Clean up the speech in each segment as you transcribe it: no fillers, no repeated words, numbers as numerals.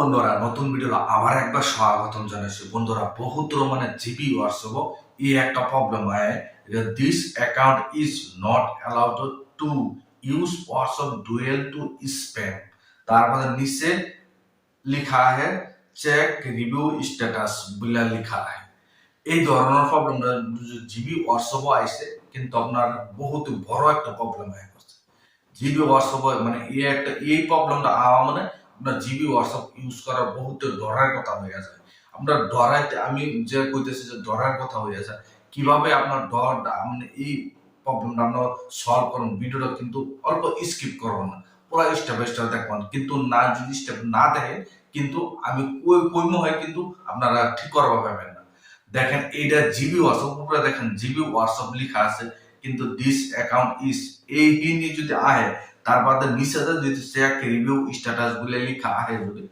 বন্ধুরা নতুন ভিডিও আবার একবার স্বাগতম জানাচ্ছি। বন্ধুরা বহুত মানে জিবি হোয়াটসঅ্যাপ এই একটা প্রবলেম হয়, this account is not allowed to use WhatsApp dual to spam. তারপরে নিচে লিখা है চেক রিভিউ স্ট্যাটাস বলে লিখা है। এই ধরনের প্রবলেমটা জিবি হোয়াটসঅ্যাপ আইছে, কিন্তু আপনার বহুত বড় একটা প্রবলেম হয়ে গেছে। জিবি হোয়াটসঅ্যাপ মানে এই প্রবলেমটা আওয়া মানে আপনার জিবি হোয়াটসঅ্যাপ ইউজ করার বহুত ডরার কথা হয়ে যায়। আপনার ডরাইতে আমি যে কইতেছি যে ডরার কথা হয়ে যায়, কিভাবে আপনার ডরটা মানে এই প্রবলেমটা আপনার সলভ করুন। ভিডিওটা কিন্তু অল্প স্কিপ করবেন না, পুরো স্টেপ বাই স্টেপ দেখবেন। কিন্তু না যদি স্টেপ না দেখেন কিন্তু আমি কইমো হয় কিন্তু আপনারা ঠিক করবা পাবেন না। দেখেন এইটা জিবি হোয়াটসঅ্যাপ উপরে দেখেন জিবি হোয়াটসঅ্যাপ লেখা আছে, কিন্তু দিস অ্যাকাউন্ট ইজ এই নিয়ে যদি আহে তারপরে নিচে যদি চেক রিভিউ স্ট্যাটাস বলে লেখা আহে যদি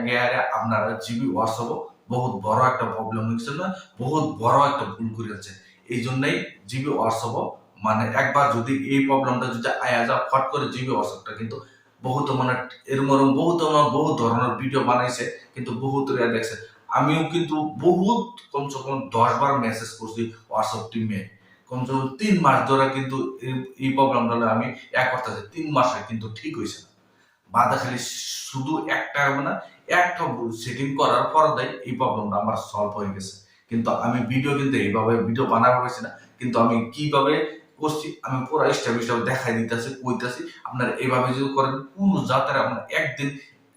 গেয়ারে আপনারা জিবি হোয়াটসঅ্যাপ বহুত বড় একটা প্রবলেম হচ্ছে না, বহুত বড় একটা ভুল করেছে। এই জন্যই জিবি হোয়াটসঅ্যাপ মানে একবার যদি এই প্রবলেমটা যদি আয়া যা ফট করে জিবি হোয়াটসঅ্যাপটা কিন্তু বহুত মানে এরকম বহুত ধরনের ভিডিও বানাইছে, কিন্তু বহুত দেখছে। আমিও কিন্তু বহুত কমসে কম 10 বার মেসেজ করছি হোয়াটসঅ্যাপ টিমে। কমসে কম 3 মাস ধরে কিন্তু এই প্রবলেমটা আমি করতেছি। 3 মাসে কিন্তু ঠিক হয়েছে না। বাদা খালি শুধু একটা মানে একটা সেটিং করার পর দেয় এই প্রবলেমটা আমার সলভ হয়ে গেছে। কিন্তু আমি ভিডিও কিন্তু এইভাবে ভিডিও বানাবো পারছি না, কিন্তু আমি কিভাবে করছি আমি পুরো স্টেপ স্টেপ দেখাই দিতেছি কইতাছি। আপনারা এইভাবে যদি করেন কোন জাতের আপনার একদিন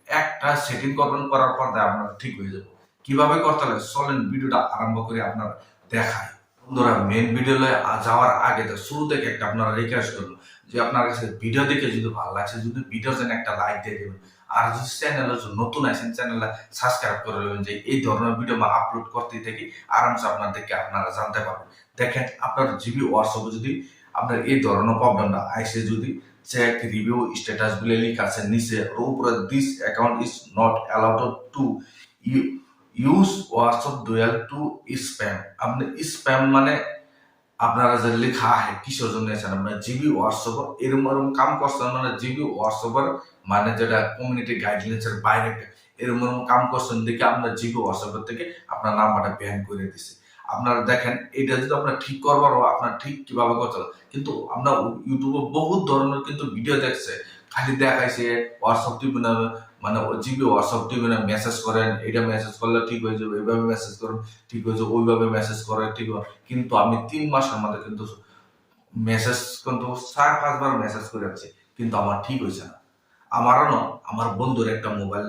একটা সেটিং করবেন, করার পর আপনার ঠিক হয়ে যাবে। কিভাবে করতে হবে চলেন ভিডিওটা আরম্ভ করে আপনারা দেখাই। বন্ধুরা মেন ভিডিও যাওয়ার আগে তো শুরু থেকে একটা আপনারা রিকোয়েস্ট করবো যে আপনার কাছে ভিডিও দেখে যদি ভালো লাগছে যদি ভিডিও যেন একটা লাইক দিয়ে দেবেন। আর যদি চ্যানেলে নতুন আছেন চ্যানেলটা সাবস্ক্রাইব করে নেবেন, যে এই ধরনের ভিডিও আপলোড করতে থাকি আরামসে আপনাদেরকে আপনারা জানতে পারবেন। দেখেন আপনার জিবি হোয়াটসঅ্যাপে যদি আপনার এই ধরনের প্রবলেমটা আইসে, যদি চেক রিভিউ স্ট্যাটাস বলে লেখা আছে নিচে উপরে this account is not allowed to use WhatsApp dual to spam. আপনি স্প্যাম মানে আপনারা যে লেখা আছে কিসের জন্য আছেন আপনার জিবি হোয়াটসঅ্যাপ এরকম কাম করছেন, মানে জিবি হোয়াটসঅ্যাপের মানে যেটা কমিউনিটি গাইডলাইন্সের বাইরে এরকম কাম করছেন দেখে আপনার জিবি হোয়াটসঅ্যাপের থেকে আপনার নাম্বারটা ব্যান করে দিছে। আপনারা দেখেন এটা যদি আপনার ঠিক করবারও আপনার ঠিক কিভাবে করতে হবে। কিন্তু আমরা ইউটিউবে বহুত ধরনের কিন্তু ভিডিও দেখছে, খালি দেখাইছে হোয়াটসঅ্যাপ টিভি মানে জিবি হোয়াটসঅ্যাপ টিভি মেসেজ করেন, এটা মেসেজ করলে ঠিক হয়ে যাবে, এইভাবে মেসেজ করেন ঠিক হয়ে যাবে, ওইভাবে মেসেজ করে ঠিক হবে। কিন্তু আমি 3 মাসের মধ্যে কিন্তু মেসেজ কিন্তু 4-5 বার মেসেজ করে যাচ্ছি, কিন্তু আমার ঠিক হয়েছে না। আমারও না আমার বন্ধুর একটা মোবাইল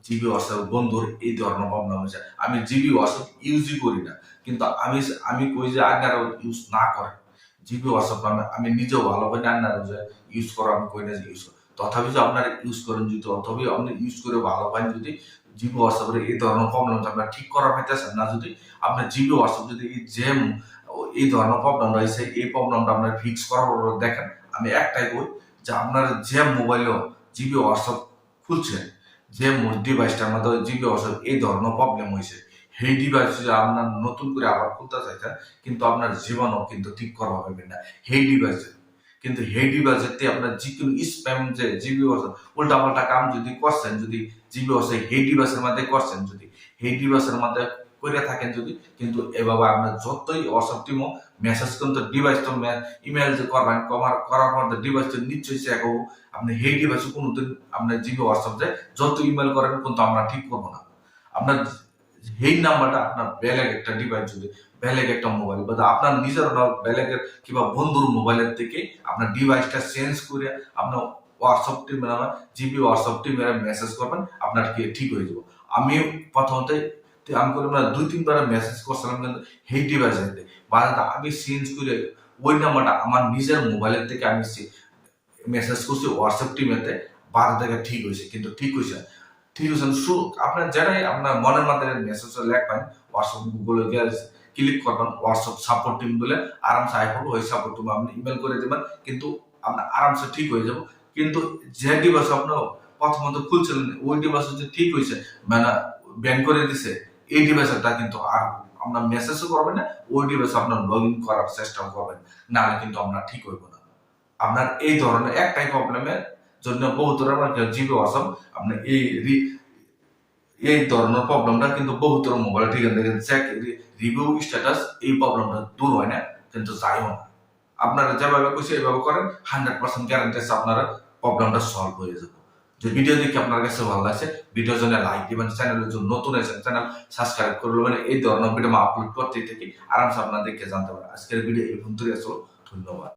জিবি হোয়াটসঅ্যাপ বন্ধুর এই ধরনের প্রবলেম হয়েছে। আমি জিবি হোয়াটসঅ্যাপ ইউজই করি না, কিন্তু আমি আমি কই যে আপনারা ইউজ না করেন জিবি হোয়াটসঅ্যাপ। আমি নিজেও ভালো পাই না, আপনারা যে ইউজ করো আমি কই না যে ইউজ করো, তথাপি যে আপনারা ইউজ করেন যদি তথাপি আপনি ইউজ করে ভালো পান। যদি জিবি হোয়াটসঅ্যাপের এই ধরনের প্রবলেম আপনারা ঠিক করা পাইতেছেন না, যদি আপনার জিবি হোয়াটসঅ্যাপ যদি এই ধরনের প্রবলেম রয়েছে এই প্রবলেমটা আপনার ফিক্স করার পর দেখেন আমি একটাই বই যে আপনার যে মোবাইলেও জিবি হোয়াটসঅ্যাপ খুলছে, যে ডিভাইসটার মধ্যে জিবি হোয়াটসঅ্যাপ এই ধরনের প্রবলেম হয়েছে, সেই ডিভাইস যদি আপনার নতুন করে আবার খুলতে চাইছেন কিন্তু আপনার জীবনও কিন্তু ঠিক করা হবে না সেই ডিভাইসে। কিন্তু সেই ডিভাইসেতে আপনার যে কোনো স্প্যাম যে জিবি হোয়াটসঅ্যাপ উল্টা পাল্টা কাম যদি করছেন, যদি জিবি হোয়াটসঅ্যাপ সেই ডিভাইসের মধ্যে করছেন, যদি সেই ডিভাইসের মধ্যে করে থাকেন যদি কিন্তু এভাবে আপনার যতই হোয়াটসঅ্যাপ টিমও মেসেজ কিন্তু ডিভাইস তো ইমেল যে করবেন করার পর ডিভাইস তো নিশ্চয়ই চেক হবো। আপনি সেই ডিভাইসে কোনোদিন আপনার জিবি হোয়াটসঅ্যাপ যে যত ইমেল করেন কিন্তু আমরা ঠিক করবো না। আপনার সেই নাম্বারটা আপনার বেলেগ একটা ডিভাইস যদি বেলেগ একটা মোবাইল বা আপনার নিজের বেলেগের কিংবা বন্ধুর মোবাইলের থেকে আপনার ডিভাইসটা চেঞ্জ করে আপনার হোয়াটসঅ্যাপ টিমে জিবি হোয়াটসঅ্যাপ টিমে মেসেজ করবেন, আপনার কি ঠিক হয়ে যাবো। আমি প্রথমত আমি করে 2-3 বার মেসেজ করছিলাম, কিন্তু সেই ডিভাইস আমি চেঞ্জ করে ওই নাম্বারটা আমার নিজের মোবাইলের থেকে আমি মেসেজ করছি হোয়াটসঅ্যাপ টিমেতে, 12 থেকে ঠিক হয়েছে। কিন্তু ঠিক হয়েছে ঠিক হয়েছে আপনার যারাই আপনার মনের মধ্যে মেসেজ লেখবেন হোয়াটসঅ্যাপ গুগলে গিয়ে ক্লিক করবেন হোয়াটসঅ্যাপ সাপোর্ট টিম বলে আরামসে আই করবো, ওই সাপোর্ট টিম আপনি ইমেল করে দেবেন, কিন্তু আপনার আরামসে ঠিক হয়ে যাবো। কিন্তু যে ডিভাইস আপনার প্রথমত খুলছিলেন ওই ডিভাইস হচ্ছে ঠিক হয়েছে মানে ব্যান করে দিছে, এই ডিভাইসটা কিন্তু আর আপনার মেসেজও করবেন না, ওই ডিভাইসে আপনার লগ ইন করার চেষ্টাও করবেন, নাহলে কিন্তু আপনার ঠিক হইব না। আপনার এই ধরনের একটাই প্রবলেমের জন্য বহুত ধরনের জিবি হোয়াটসঅ্যাপ আপনার এই এই ধরনের প্রবলেমটা কিন্তু বহুতর মোবাইল ঠিক আছে চেক রিভিউ স্ট্যাটাস এই প্রবলেমটা দূর হয় না কিন্তু যাইও না। আপনারা যেভাবে কইছে এইভাবে করেন 100% গ্যারান্টি আছে আপনারা প্রবলেমটা সলভ হয়ে যাবে। যে ভিডিও দেখে আপনার কাছে ভালো লাগছে ভিডিওর জন্য লাইক দিবেন, চ্যানেলের জন্য নতুন আছেন চ্যানেল সাবস্ক্রাইব করে নেবেন। এই ধরনের ভিডিও আপলোড করতেই থাকি আরামসে আপনাদেরকে জানতে পারেন। আজকের ভিডিও এই পর্যন্তই আসলো, ধন্যবাদ।